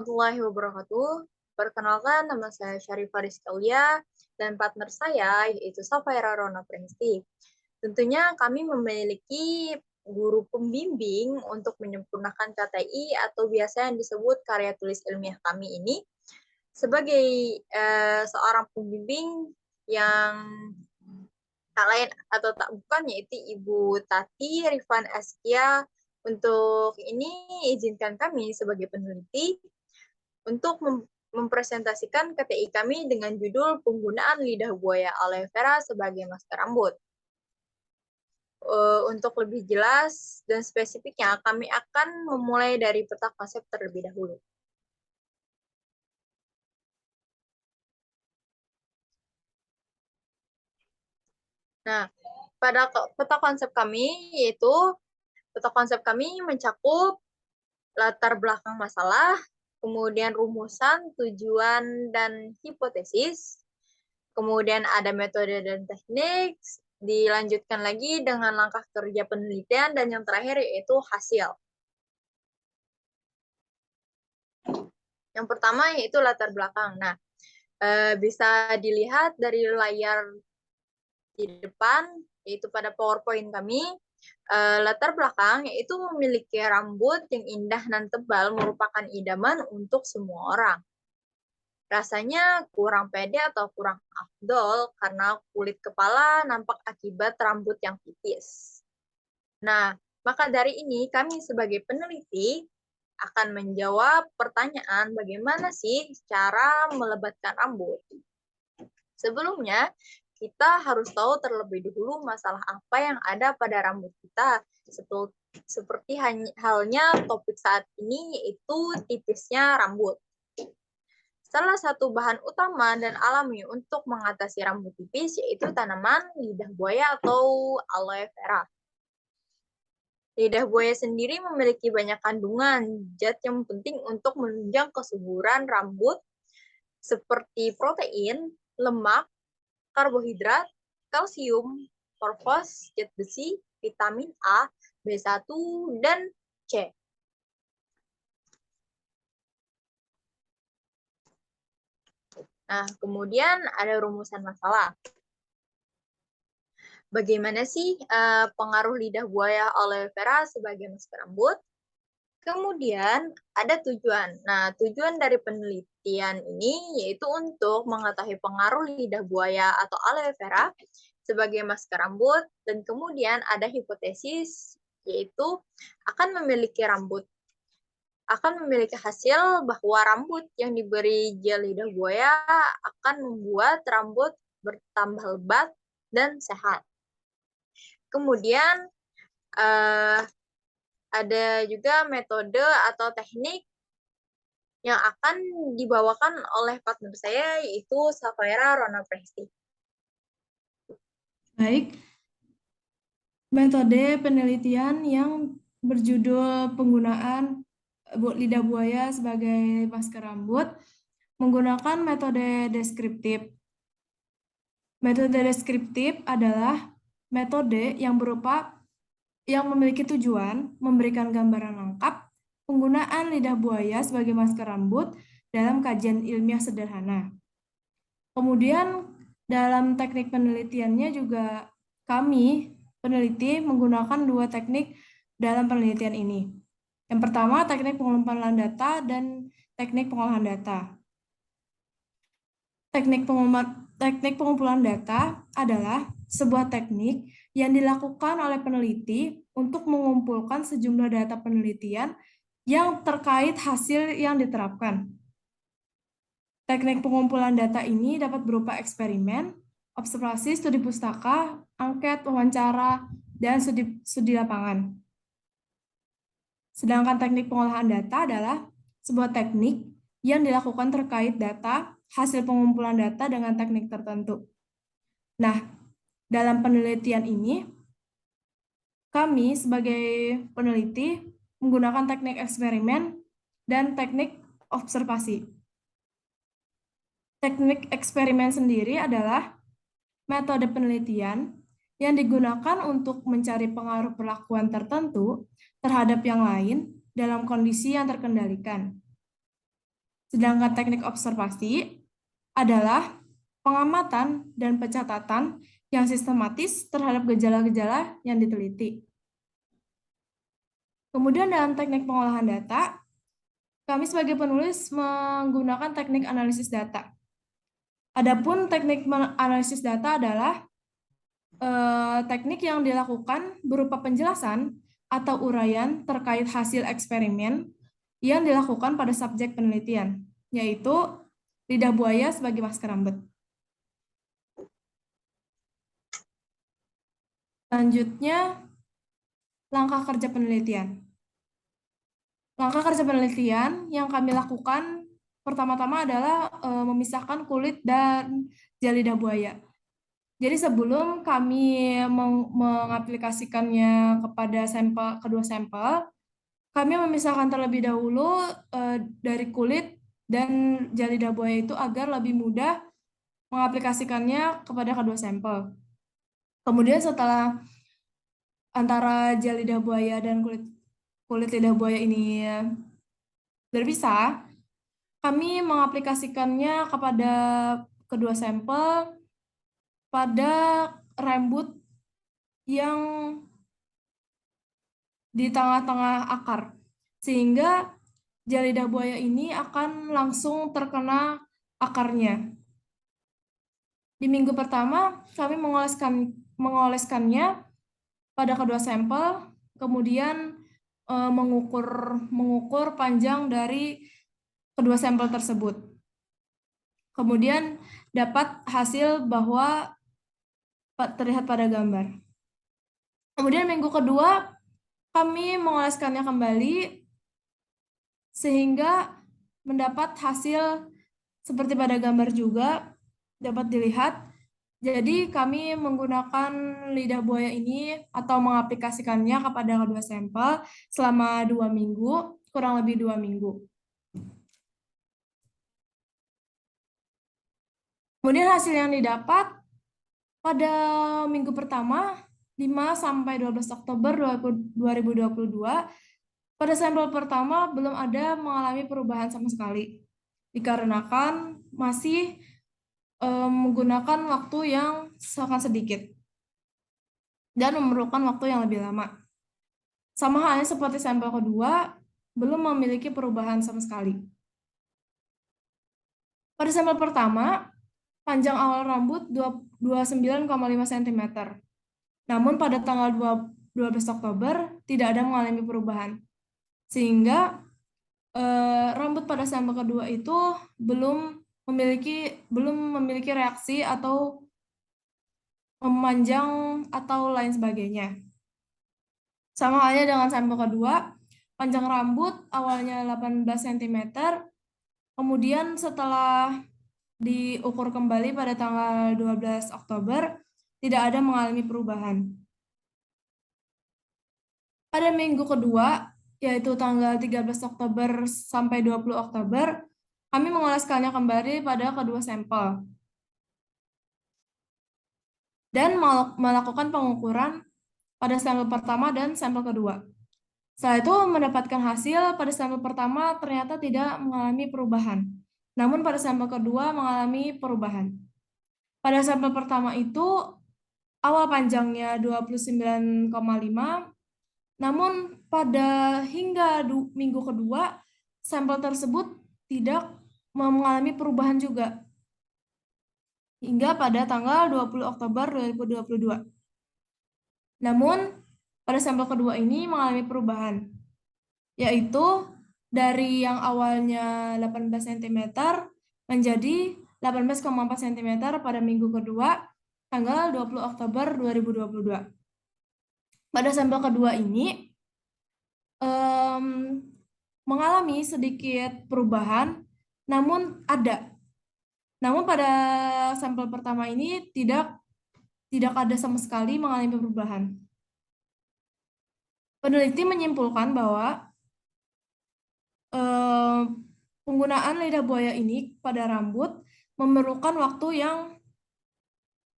Warahmatullahi wabarakatuh. Perkenalkan, nama saya Syarifah Rizkalia dan partner saya yaitu Safaira Rona Presti. Tentunya kami memiliki guru pembimbing untuk menyempurnakan KTI atau biasa yang disebut karya tulis ilmiah kami ini sebagai seorang pembimbing yang tak lain atau tak bukan yaitu Ibu Tati Rifan Askia. Untuk ini izinkan kami sebagai peneliti untuk mempresentasikan KTI kami dengan judul penggunaan lidah buaya aloe vera sebagai masker rambut. Untuk lebih jelas dan spesifiknya, kami akan memulai dari peta konsep terlebih dahulu. Nah, pada peta konsep kami yaitu peta konsep kami mencakup latar belakang masalah, kemudian rumusan, tujuan, dan hipotesis. Kemudian ada metode dan teknik, dilanjutkan lagi dengan langkah kerja penelitian, dan yang terakhir yaitu hasil. Yang pertama yaitu latar belakang. Nah, bisa dilihat dari layar di depan, yaitu pada PowerPoint kami, latar belakang yaitu memiliki rambut yang indah dan tebal merupakan idaman untuk semua orang. Rasanya kurang pede atau kurang afdol karena kulit kepala nampak akibat rambut yang tipis. Nah, maka dari ini kami sebagai peneliti akan menjawab pertanyaan bagaimana sih cara melebatkan rambut. Sebelumnya, kita harus tahu terlebih dahulu masalah apa yang ada pada rambut kita. Seperti halnya topik saat ini yaitu tipisnya rambut. Salah satu bahan utama dan alami untuk mengatasi rambut tipis yaitu tanaman lidah buaya atau aloe vera. Lidah buaya sendiri memiliki banyak kandungan zat yang penting untuk menunjang kesuburan rambut seperti protein, lemak, karbohidrat, kalsium, fosfor, zat besi, vitamin A, B1, dan C. Nah, kemudian ada rumusan masalah. Bagaimana sih pengaruh lidah buaya aloe vera sebagai masker rambut? Kemudian ada tujuan. Nah, tujuan dari penelitian ini yaitu untuk mengetahui pengaruh lidah buaya atau aloe vera sebagai masker rambut, dan kemudian ada hipotesis yaitu akan memiliki hasil bahwa rambut yang diberi gel lidah buaya akan membuat rambut bertambah lebat dan sehat. Kemudian ada juga metode atau teknik yang akan dibawakan oleh partner saya yaitu Safaira Rona Presti. Baik, metode penelitian yang berjudul penggunaan lidah buaya sebagai masker rambut menggunakan metode deskriptif. Metode deskriptif adalah metode yang memiliki tujuan memberikan gambaran lengkap penggunaan lidah buaya sebagai masker rambut dalam kajian ilmiah sederhana. Kemudian dalam teknik penelitiannya juga kami peneliti menggunakan dua teknik dalam penelitian ini. Yang pertama teknik pengumpulan data dan teknik pengolahan data. Teknik pengumpulan data adalah sebuah teknik yang dilakukan oleh peneliti untuk mengumpulkan sejumlah data penelitian yang terkait hasil yang diterapkan. Teknik pengumpulan data ini dapat berupa eksperimen, observasi, studi pustaka, angket, wawancara, dan studi lapangan. Sedangkan teknik pengolahan data adalah sebuah teknik yang dilakukan terkait data, hasil pengumpulan data dengan teknik tertentu. Nah, dalam penelitian ini, kami sebagai peneliti menggunakan teknik eksperimen dan teknik observasi. Teknik eksperimen sendiri adalah metode penelitian yang digunakan untuk mencari pengaruh perlakuan tertentu terhadap yang lain dalam kondisi yang terkendalikan. Sedangkan teknik observasi adalah pengamatan dan pencatatan yang sistematis terhadap gejala-gejala yang diteliti. Kemudian dalam teknik pengolahan data, kami sebagai penulis menggunakan teknik analisis data. Adapun teknik analisis data adalah teknik yang dilakukan berupa penjelasan atau uraian terkait hasil eksperimen yang dilakukan pada subjek penelitian, yaitu lidah buaya sebagai masker rambut. Selanjutnya, langkah kerja penelitian. Langkah kerja penelitian yang kami lakukan pertama-tama adalah memisahkan kulit dan jari lidah buaya. Jadi sebelum kami mengaplikasikannya kepada kedua sampel, kami memisahkan terlebih dahulu dari kulit dan jari lidah buaya itu agar lebih mudah mengaplikasikannya kepada kedua sampel. Kemudian setelah antara jari lidah buaya dan kulit lidah buaya ini berpisah, kami mengaplikasikannya kepada kedua sampel pada rambut yang di tengah-tengah akar, sehingga jari lidah buaya ini akan langsung terkena akarnya. Di minggu pertama, kami mengoleskannya pada kedua sampel, kemudian mengukur panjang dari kedua sampel tersebut. Kemudian dapat hasil bahwa terlihat pada gambar. Kemudian minggu kedua, kami mengoleskannya kembali sehingga mendapat hasil seperti pada gambar juga dapat dilihat. Jadi kami menggunakan lidah buaya ini atau mengaplikasikannya kepada kedua sampel selama 2 minggu, kurang lebih 2 minggu. Kemudian hasil yang didapat pada minggu pertama 5-12 Oktober 2022, pada sampel pertama belum ada mengalami perubahan sama sekali, dikarenakan masih menggunakan waktu yang sangat sedikit dan memerlukan waktu yang lebih lama. Sama halnya seperti sampel kedua, belum memiliki perubahan sama sekali. Pada sampel pertama, panjang awal rambut 29,5 cm. Namun pada tanggal 12 Oktober tidak ada mengalami perubahan. Sehingga rambut pada sampel kedua itu belum memiliki reaksi atau memanjang atau lain sebagainya. Sama halnya dengan sampel kedua, panjang rambut awalnya 18 cm, kemudian setelah diukur kembali pada tanggal 12 Oktober, tidak ada mengalami perubahan. Pada minggu kedua, yaitu tanggal 13 Oktober sampai 20 Oktober, kami mengoleskannya kembali pada kedua sampel dan melakukan pengukuran pada sampel pertama dan sampel kedua. Setelah itu mendapatkan hasil pada sampel pertama ternyata tidak mengalami perubahan, namun pada sampel kedua mengalami perubahan. Pada sampel pertama itu awal panjangnya 29,5, namun pada hingga minggu kedua sampel tersebut tidak mengalami perubahan juga hingga pada tanggal 20 Oktober 2022. Namun pada sampel kedua ini mengalami perubahan, yaitu dari yang awalnya 18 cm menjadi 18,4 cm pada minggu kedua tanggal 20 Oktober 2022. Pada sampel kedua ini mengalami sedikit perubahan, namun ada. Namun pada sampel pertama ini tidak ada sama sekali mengalami perubahan. Peneliti menyimpulkan bahwa penggunaan lidah buaya ini pada rambut memerlukan waktu yang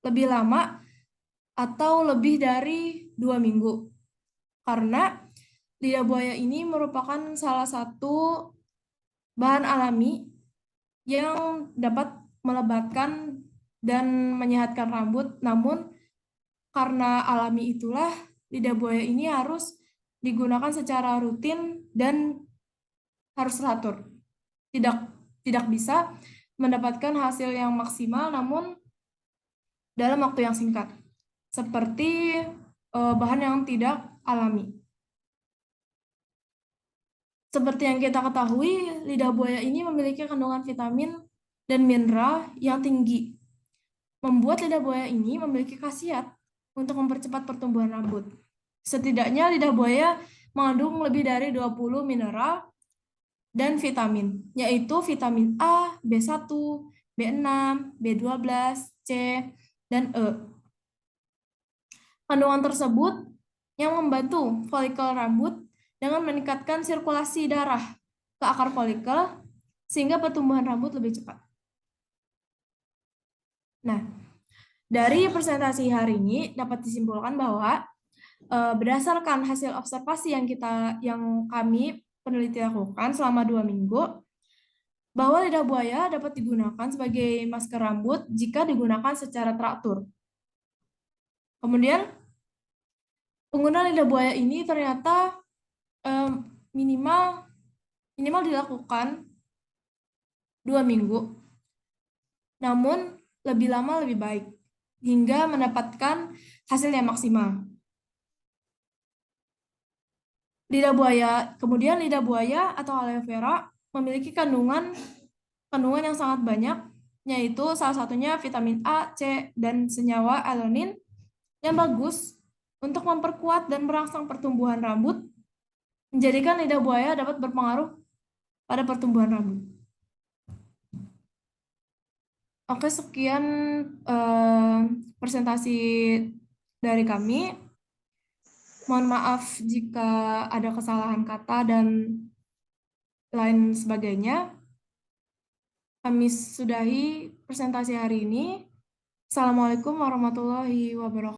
lebih lama atau lebih dari 2 minggu. Karena lidah buaya ini merupakan salah satu bahan alami yang dapat melebatkan dan menyehatkan rambut. Namun karena alami itulah lidah buaya ini harus digunakan secara rutin dan harus teratur. Tidak bisa mendapatkan hasil yang maksimal namun dalam waktu yang singkat. Seperti bahan yang tidak alami. Seperti yang kita ketahui, lidah buaya ini memiliki kandungan vitamin dan mineral yang tinggi. Membuat lidah buaya ini memiliki khasiat untuk mempercepat pertumbuhan rambut. Setidaknya lidah buaya mengandung lebih dari 20 mineral dan vitamin, yaitu vitamin A, B1, B6, B12, C, dan E. Kandungan tersebut yang membantu folikel rambut dengan meningkatkan sirkulasi darah ke akar folikel sehingga pertumbuhan rambut lebih cepat. Nah, dari presentasi hari ini dapat disimpulkan bahwa berdasarkan hasil observasi yang kami peneliti lakukan selama 2 minggu, bahwa lidah buaya dapat digunakan sebagai masker rambut jika digunakan secara teratur. Kemudian, penggunaan lidah buaya ini ternyata minimal dilakukan 2 minggu, namun lebih lama lebih baik, hingga mendapatkan hasil yang maksimal. Kemudian lidah buaya atau aloe vera memiliki kandungan yang sangat banyak, yaitu salah satunya vitamin A, C, dan senyawa alanine yang bagus untuk memperkuat dan merangsang pertumbuhan rambut, menjadikan lidah buaya dapat berpengaruh pada pertumbuhan rambut. Oke, sekian presentasi dari kami. Mohon maaf jika ada kesalahan kata dan lain sebagainya. Kami sudahi presentasi hari ini. Assalamualaikum warahmatullahi wabarakatuh.